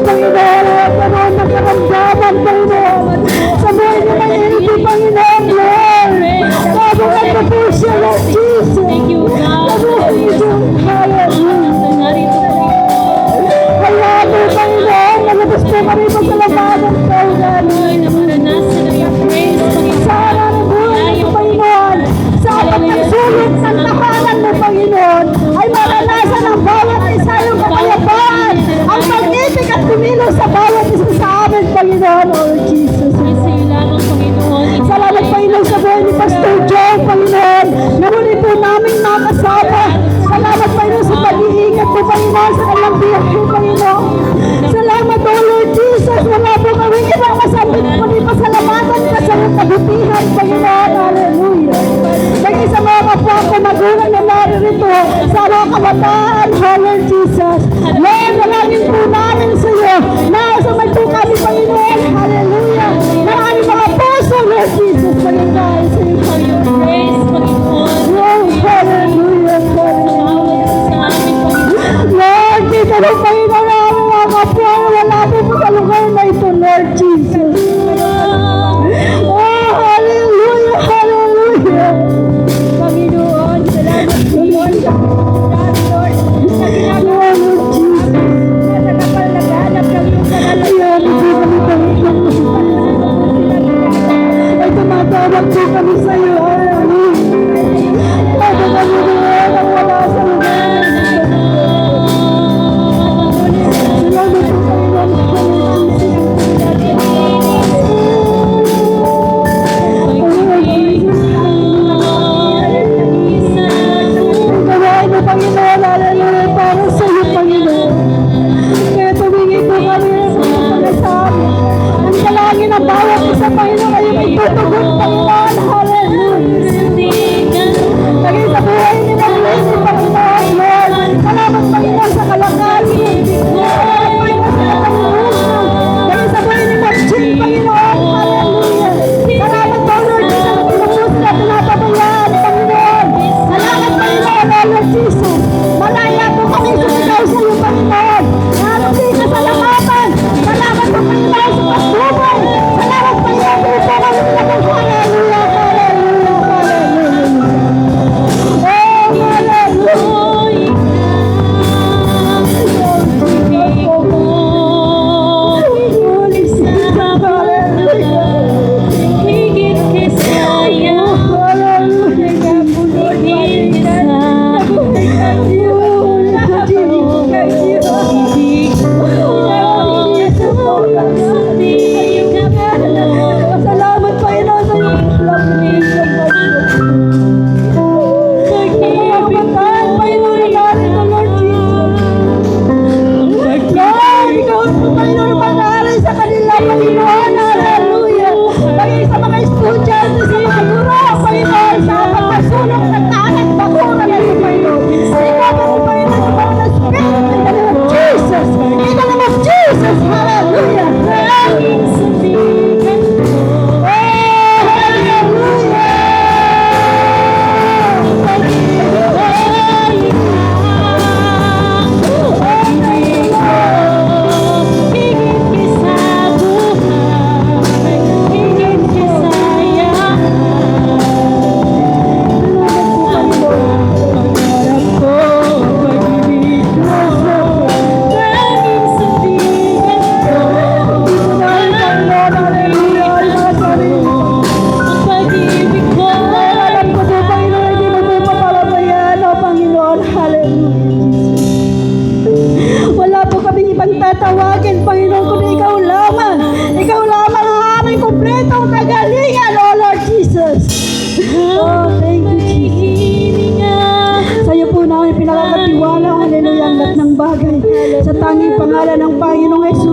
Panginoon, at ganoon na karamdaman, Panginoon. Sa buhay ni Maylene, Panginoon, Lord. Baguhan mo po siya, Lord Jesus. Thank you, God. Baguhan mo siya, hallelujah. Narito po. Kaya po, Panginoon, nalabas po kami magkalabanan, Panginoon. Lord, na maranasan ang iyong praise, Panginoon. Sa araw ng buhay mo, Panginoon, sa apat ng sulit ng tahanan mo, Panginoon, ay maranasan ng bawat isa yung kapayapaan, ang pag-ibig at kumilos sa bawat isa sa amin, Panginoon, Lord Jesus. Sa iyo lamang, Panginoon. Salamat, Panginoon, sa buhay ni Pastor Joe, Panginoon, na muli po namin makasama. Salamat, Panginoon, sa pag-iingat po, Panginoon, sa kanilang biyahe, Panginoon. Salamat, O Lord Jesus. Wala po kami ibang masabit, kundi pasalamatan ka sa iyong kabutihan, Panginoon. Hallelujah. Bagay sa mga kapwa ko, magulang na naririto, sa mga kabataan, O Lord Jesus. Lord, nalangin po namin sa iyo. Nasamay po kami, Panginoon. Hallelujah. Maraming mga puso, Lord Jesus, Panginoon. Sa iyo, For your praise, Panginoon. Lord, hallelujah. Bawat isa sa amin, Panginoon. Lord, dito na Panginoon ang mga kapwa na wala po sa lugar na ito, Lord Jesus. Oh, hallelujah, hallelujah. Panginoon, salamat po, Lord. Lord, sa ginagawa mo, sa kapal na ganap ng iyong Ayan, hindi kami Panginoon. Ay, tumatawag po kami sa iyo. Hallelujah. Ay, kami doon ang wala sa lugar na ito. Salamat po, Panginoon. Gawain mo, Panginoon, hallelujah, para sa iyo, Panginoon. Kaya tumingin po kami sa iyo para sa amin. Ang dalangin ng bawat isa, Panginoon, kayo may tutugon, Panginoon, hallelujah. Lagay sa buhay ni Maylene, Panginoon, Lord. Salamat, Panginoon, sa kalakasan. Salamat, Panginoon, sa katanungan. Lagay sa buhay ni Marcin, Panginoon, hallelujah. Salamat po, Lord, sa tinapos na pinapabayaan, Panginoon. Salamat, Panginoon, Lord Jesus. Malaya po kami sumigaw sa iyo, Panginoon. Narating ka sa lakatan. Salamat po, Panginoon, sa pasubay. Salamat, Panginoon, po po kami nilagay. Hallelujah, hallelujah, hallelujah. Oh, hallelujah. Holy Spirit, hallelujah. Salamat, Panginoon, sa iyong proclamation, Panginoon. Panginoon, narito, Lord Jesus. Lord, ikaw po, Panginoon, mag-aaral sa kanila, Panginoon. Hallelujah. Bagay sa mga estudyante, sa mga guro, Panginoon, sa pagpasulong ng tanat, bakura na sa Panginoon. Ikaw po, Panginoon, sa mga Spirit, in the name of Jesus. In the name of Jesus. Hallelujah. Wala po kaming ibang tatawagin, Panginoon, kundi ikaw lamang. Ikaw lamang ang aming kumpletong kagalingan, O Lord Jesus. Oh, thank you, Jesus. Sa iyo po namin pinakakatiwala, hallelujah, ang lahat ng bagay. Sa tanging pangalan ng Panginoong Jesus.